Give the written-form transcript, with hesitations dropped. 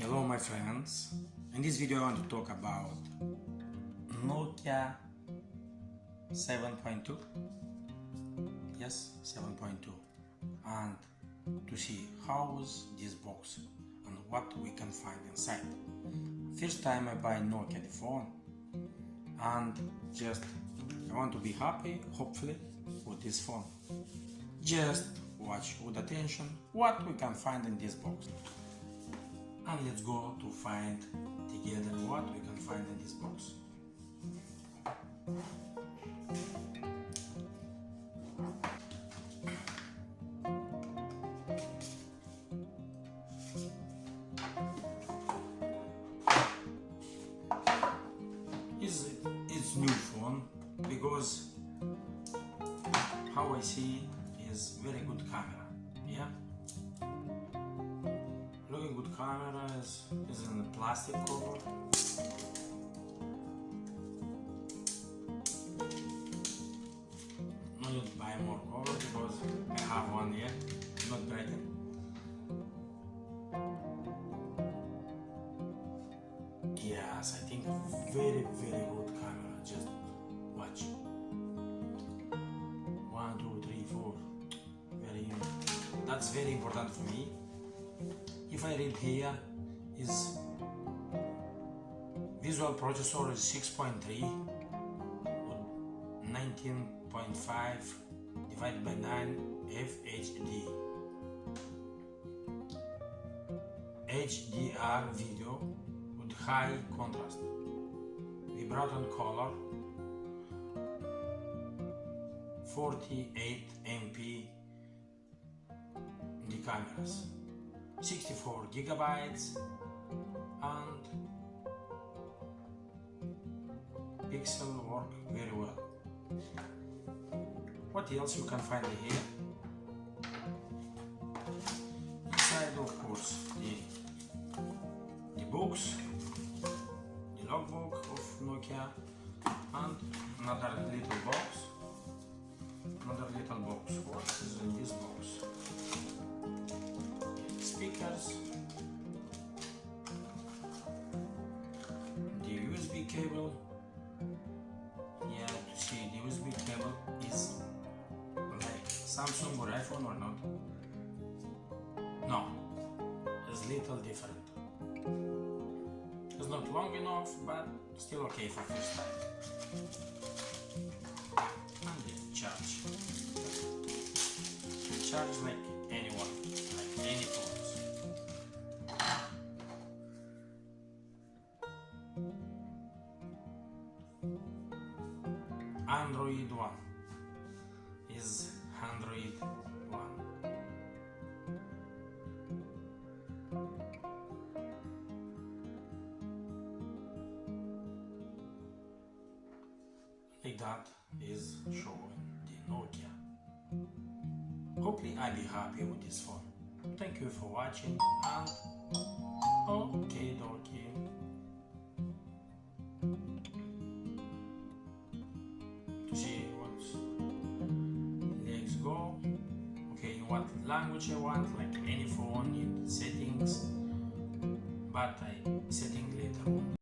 Hello my friends, in this video I want to talk about Nokia 7.2, yes 7.2, and to see how is this box and what we can find inside. First time I buy Nokia the phone, and just I want to be happy, hopefully, with this phone. Just watch with attention what we can find in this box. And let's go to find together what we can find in this box. It's new phone because how I see is very good camera, yeah. Looking good camera is in a plastic cover. No need to buy more cover because I have one here, not breaking. Yes, I think very good camera. Just watch. 1, 2, 3, 4. That's very important for me. If I read here, is visual processor is 6.3 with 19.5 divided by 9 FHD. HDR video with high contrast. Vibrant color. 48 MP in the cameras. 64 gigabytes and pixel work very well. What else you can find here? Inside, of course, the books, the logbook of Nokia, and another little box. What is in this box? Speakers, the USB cable. Yeah, to see the USB cable is like Samsung or iPhone or not? No, it's little different. It's not long enough, but still okay for first time. And the charge. Charge like anyone, like any phones. Android 1 is Android 1. Like that is showing the Nokia. Hopefully I'll be happy with this phone. Thank you for watching and okay. To see what let's go. Okay, in what language I want, like any phone in settings, but I setting later on.